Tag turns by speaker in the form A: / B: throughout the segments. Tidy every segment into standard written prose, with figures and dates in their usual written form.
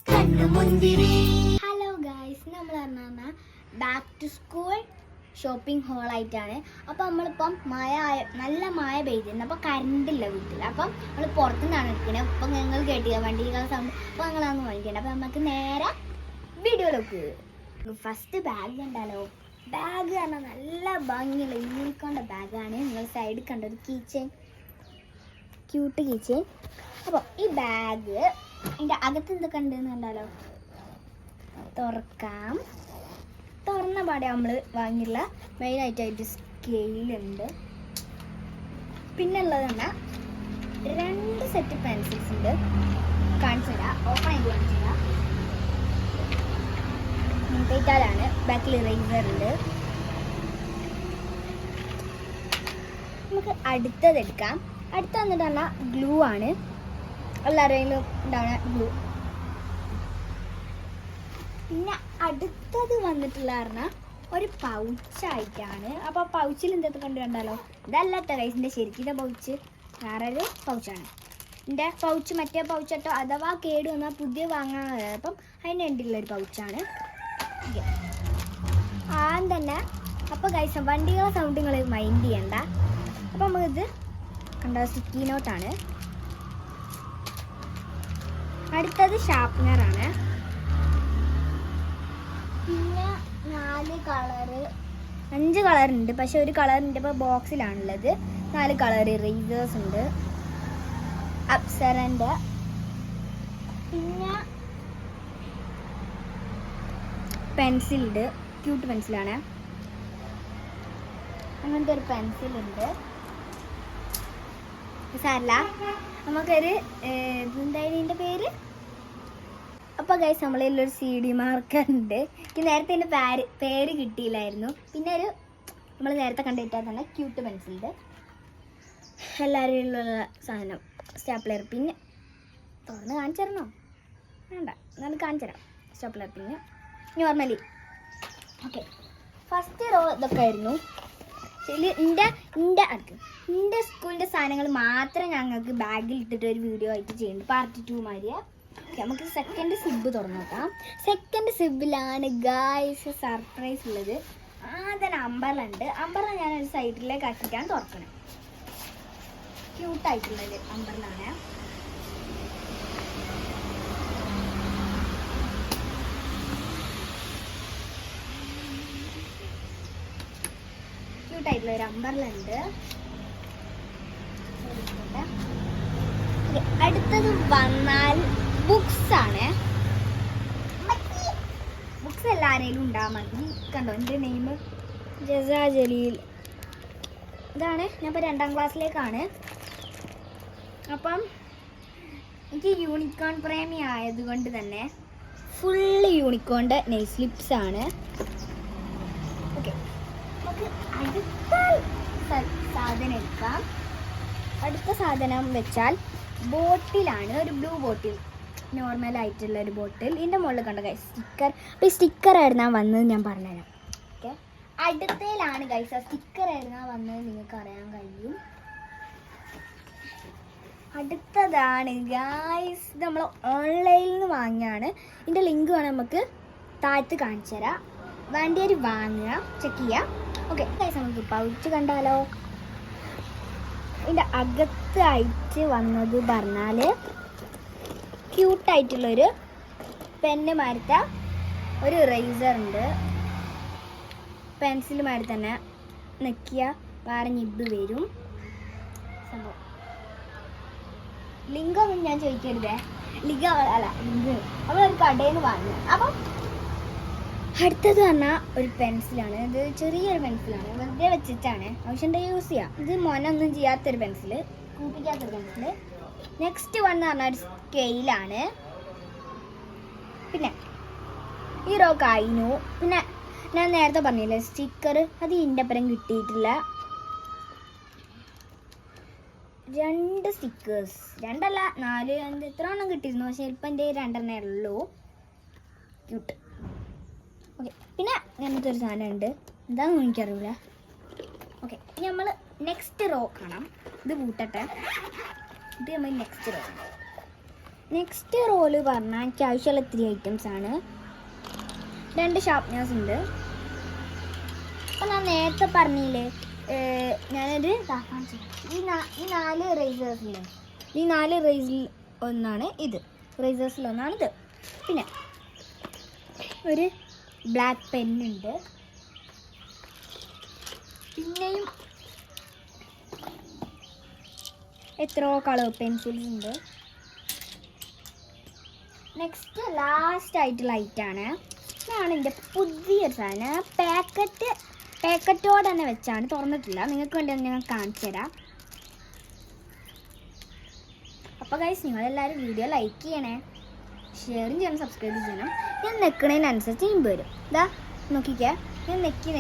A: Hello guys, നമ്മൾ പറഞ്ഞാൽ back to school shopping ഹോളായിട്ടാണ്. അപ്പോൾ നമ്മളിപ്പം നല്ല മഴ പെയ്തിരുന്നു. അപ്പോൾ കറണ്ടില്ല വീട്ടിൽ. അപ്പം നമ്മൾ പുറത്തുനിന്നാണ് എടുക്കുന്നത്. അപ്പം നിങ്ങൾ കേട്ടില്ല വണ്ടികൾ സൗണ്ട്. അപ്പോൾ ഞങ്ങളാണ് വാങ്ങിക്കേണ്ടത്. അപ്പോൾ നമുക്ക് നേരെ വീഡിയോയിലേക്ക്. ഫസ്റ്റ് ബാഗ് ഉണ്ടല്ലോ. ബാഗ് പറഞ്ഞാൽ നല്ല ഭംഗിയുള്ള യൂണിക്കോണിൻ്റെ ബാഗാണ്. നിങ്ങൾ സൈഡിൽ കണ്ട ഒരു കീച്ചെയിൻ, ക്യൂട്ട് കീച്ചെയിൻ. അപ്പോൾ ഈ ബാഗ് ഇതിൻ്റെ അകത്ത് എന്തൊക്കെ ഉണ്ടെന്ന് കണ്ടാലോ. തുറക്കാം. തുറന്ന പാടെ നമ്മൾ വാങ്ങിയുള്ള മെയിനായിട്ടായിട്ട് സ്കെയിലുണ്ട്. പിന്നെ ഉള്ളത് തന്നെ 2 സെറ്റ് പെൻസിൽസ് ഉണ്ട്. കാണിച്ചു തരാം. ഓപ്പൺ ആയിട്ട് കാണിച്ചു തരാം. ഇറ്റാലാണ്. ബാക്കിൽ ഇറേസർ ഉണ്ട്. നമുക്ക് അടുത്തത് എടുക്കാം. അടുത്ത വന്നിട്ട് പറഞ്ഞാൽ ഗ്ലൂ ആണ്. എല്ലാവരെയും ഉണ്ടാവുന്ന ഗ്ലൂ. പിന്നെ അടുത്തത് വന്നിട്ടുള്ള പറഞ്ഞാൽ ഒരു പൗച്ചായിട്ടാണ്. അപ്പോൾ ആ പൗച്ചിൽ എന്തൊക്കെ കണ്ടാലോ. ഇതല്ലാത്ത കൈസിൻ്റെ ശരിക്കും പൗച്ച് വേറൊരു പൗച്ചാണ്. എൻ്റെ പൗച്ച് മറ്റേ പൗച്ചട്ടോ അഥവാ കേട് വന്നാൽ പുതിയ വാങ്ങാൻ. അപ്പം അതിന് വേണ്ടിയുള്ളൊരു പൗച്ചാണ്. ആദ്യം തന്നെ അപ്പോൾ കൈസ് വണ്ടികളെ സൗണ്ട് നിങ്ങൾ മൈൻഡ് ചെയ്യണ്ട. അപ്പോൾ നമുക്കിത് കണ്ട സ്റ്റിക്കി നോട്ടാണ്. അടുത്തത് ഷാർപ്നറാണ്. പിന്നെ 5 കളറുണ്ട്. പക്ഷെ ഒരു കളറിൻ്റെ ഇപ്പോൾ ബോക്സിലാണുള്ളത്. 4 കളർ ഇറേസേഴ്സ് ഉണ്ട്. അപ്സരൻ്റെ. പിന്നെ പെൻസിലുണ്ട്. ക്യൂട്ട് പെൻസിലാണ്. അങ്ങനത്തെ ഒരു പെൻസിലുണ്ട്. സാരല്ല, നമുക്കൊരു എന്തായാലും ഇതിൻ്റെ പേര്. അപ്പോൾ ഗൈസ് നമ്മളതിലൊരു CD മാർക്കർ ഉണ്ട്. ഈ നേരത്തെ എൻ്റെ പേര് കിട്ടിയില്ലായിരുന്നു. പിന്നെ ഒരു നമ്മൾ നേരത്തെ കണ്ടിട്ടാൽ തന്നെ ക്യൂട്ട് പെൻസിലുണ്ട്. എല്ലാവരും ഉള്ള സാധനം സ്റ്റാപ്ലർ. പിന്നെ തുറന്ന് കാണിച്ചു തരണോ? വേണ്ട, എന്നാലും കാണിച്ചു തരാം. സ്റ്റാപ്ലർ പിന്നെ നോർമലി. ഓക്കെ, ഫസ്റ്റ് റോ ഇതൊക്കെ ആയിരുന്നു. ശരി, എൻ്റെ സ്കൂളിൻ്റെ സാധനങ്ങൾ മാത്രം ഞങ്ങൾക്ക് ബാഗിൽ ഇട്ടിട്ട് ഒരു വീഡിയോ ആയിട്ട് ചെയ്യുന്നുണ്ട്. പാർട്ട് 2 മാതിരിയാണ്. ഓക്കെ, നമുക്ക് സെക്കൻഡ് സിബ് തുറന്നു നോക്കാം. സെക്കൻഡ് സിബിലാണ് ഗായ്സ് സർപ്രൈസ് ഉള്ളത്. ആദ്യം അമ്പറുണ്ട്. അമ്പറ ഞാനൊരു സൈഡിലേക്ക് ആക്കിയിട്ടാണ് തുറക്കണത്. ക്യൂട്ടായിട്ടുള്ളത് അമ്പറിലാണ്. ക്യൂട്ടായിട്ടുള്ള ഒരു അമ്പറിലുണ്ട്. അടുത്തത് വന്നാൽ ബുക്സ് ആണ്. ബുക്സ് എല്ലാവരെയും ഉണ്ടാകാൻ മതി. കണ്ടോ, എൻ്റെ നെയിം ജസ ജലീൽ. ഇതാണ്. ഞാൻ ഇപ്പോൾ 2ാം ക്ലാസ്സിലേക്കാണ്. അപ്പം എനിക്ക് യൂണിക്കോൺ പ്രേമി ആയതുകൊണ്ട് തന്നെ ഫുള്ള് യൂണിക്കോണിൻ്റെ നെയിൽ സ്ലിപ്സ് ആണ്. ഓക്കെ, നമുക്ക് അടുത്ത സാധനം എടുക്കാം. അടുത്ത സാധനം വെച്ചാൽ ബോട്ടിലാണ്. ഒരു ബ്ലൂ ബോട്ടിൽ, നോർമലായിട്ടുള്ള ഒരു ബോട്ടിൽ. ഇതിൻ്റെ മുകളിൽ കണ്ട ഗൈസ് സ്റ്റിക്കർ. അപ്പോൾ ഈ സ്റ്റിക്കർ എഴുതാൻ വന്നത് ഞാൻ പറഞ്ഞുതരാം. ഓക്കെ, അടുത്തതിലാണ് ഗൈസ് ആ സ്റ്റിക്കർ എഴുതാൻ വന്നത് നിങ്ങൾക്ക് അറിയാൻ കഴിയും. അടുത്തതാണ് ഗൈസ്. ഇത് നമ്മൾ ഓൺലൈനിൽ നിന്ന് വാങ്ങിയാണ്. ഇതിൻ്റെ ലിങ്ക് വേണം നമുക്ക് താഴത്ത് കാണിച്ചു തരാം. വേണ്ടിയൊരു വാങ്ങുക, ചെക്ക് ചെയ്യുക. ഓക്കെ ഗൈസ്, നമുക്ക് പൗച്ച് കണ്ടാലോ. ഇതിൻ്റെ അകത്തായിട്ട് വന്നത് പറഞ്ഞാൽ ക്യൂട്ടായിട്ടുള്ളൊരു പെന്ന് മാരുത്ത ഒരു ഇറേസർ ഉണ്ട്. പെൻസിൽ മാരി തന്നെ നെക്കിയ വേറെ നിബ് വരും. സംഭവം ലിങ്കൊന്നും ഞാൻ ചോദിക്കരുതേ. ലിങ്ക് നമ്മളൊരു കടയിൽ നിന്ന് വാങ്ങുക. അപ്പം അടുത്തത് പറഞ്ഞാൽ ഒരു പെൻസിലാണ്. ഇത് ചെറിയൊരു പെൻസിലാണ്, വെറുതെ വെച്ചിട്ടാണ്, ആവശ്യമുണ്ട് യൂസ് ചെയ്യാം. ഇത് മോനൊന്നും ചെയ്യാത്തൊരു പെൻസില്, കൂട്ടിക്കാത്തൊരു പെൻസില്. നെക്സ്റ്റ് വന്ന് പറഞ്ഞാൽ ഒരു സ്കെയിലാണ്. പിന്നെ ഈ റോ കഴിഞ്ഞു. പിന്നെ ഞാൻ നേരത്തെ പറഞ്ഞില്ലേ സ്റ്റിക്കർ, അത് ഇതിൻ്റെ അപ്പുറം കിട്ടിയിട്ടില്ല. 2 സ്റ്റിക്കേഴ്സ്, 2 അല്ല 4 എത്ര എണ്ണം കിട്ടിയിരുന്നു. പക്ഷേ ഇപ്പം എൻ്റെ 2 ഉള്ളൂ. ക്യൂട്ട്. ഓക്കെ, പിന്നെ അങ്ങനത്തെ ഒരു സാധനം ഉണ്ട്. എന്താണെന്ന് എനിക്കറിയില്ല. ഓക്കെ, ഇനി നമ്മൾ നെക്സ്റ്റ് റോ കാണാം. ഇത് കൂട്ടട്ടെ. ഇത് നമ്മൾ നെക്സ്റ്റ് റോ. നെക്സ്റ്റ് റോള് പറഞ്ഞാൽ എനിക്ക് ആവശ്യമുള്ള 3 ഐറ്റംസ് ആണ്. 2 ഷാർപ്നേഴ്സ് ഉണ്ട്. അപ്പം ഞാൻ നേരത്തെ പറഞ്ഞില്ലേ ഞാനൊരു ഈ 4 റേസേഴ്സില്ലേ, ഈ 4 റേസിൽ ഒന്നാണ് ഇത്, റേസേഴ്സിലൊന്നാണിത്. പിന്നെ ഒരു ബ്ലാക്ക് പെന്നുണ്ട്. പിന്നെയും എത്രയോ കളർ പെൻസിൽസ് ഉണ്ട്. നെക്സ്റ്റ് ലാസ്റ്റ് ആയിട്ടുള്ള ഐറ്റാണ്. ഇതാണ് എൻ്റെ പുതിയൊരു സാധനം. പാക്കറ്റോടെ തന്നെ വെച്ചാണ്, തുറന്നിട്ടില്ല. നിങ്ങൾക്ക് വേണ്ടി ഞാൻ കാണിച്ചു തരാം. അപ്പോൾ ഗൈസ് നിങ്ങളെല്ലാവരും വീഡിയോ ലൈക്ക് ചെയ്യണേ, ഷെയറും ചെയ്യണം, സബ്സ്ക്രൈബ് ചെയ്യണം. ഞാൻ നെക്കണതിനനുസരിച്ച് നിബ് വരും. ഇതാ നോക്കിക്കേ, ഞാൻ നെക്കി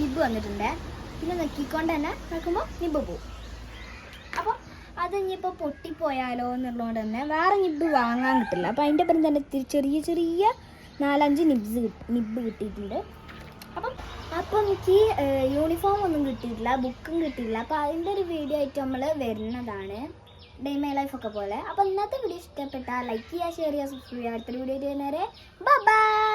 A: നിബ് വന്നിട്ടുണ്ട്. പിന്നെ നെക്കിക്കൊണ്ട് തന്നെ നോക്കുമ്പോൾ നിബ് പോവും. അപ്പോൾ അത് ഇനിയിപ്പോൾ പൊട്ടിപ്പോയാലോ എന്നുള്ളതുകൊണ്ട് തന്നെ വേറെ നിബ് വാങ്ങാൻ കിട്ടില്ല. അപ്പോൾ അതിൻ്റെ ഒപ്പം തന്നെ ചെറിയ 4-5 നിബ് കിട്ടിയിട്ടുണ്ട്. അപ്പം എനിക്ക് യൂണിഫോം ഒന്നും കിട്ടിയിട്ടില്ല, ബുക്കും കിട്ടിയില്ല. അപ്പോൾ അതിൻ്റെ ഒരു വീഡിയോ ആയിട്ട് നമ്മൾ വരുന്നതാണ്, ഡേ മൈ ലൈഫൊക്കെ പോലെ. അപ്പോൾ ഇന്നത്തെ വീഡിയോ ഇഷ്ടപ്പെട്ടാൽ ലൈക്ക് ചെയ്യുക, ഷെയർ ചെയ്യുക, സബ്സ്ക്രൈബ് ചെയ്യുക. അടുത്തൊരു വീഡിയോ ആയിട്ട് വരുന്നവരെ ബൈ.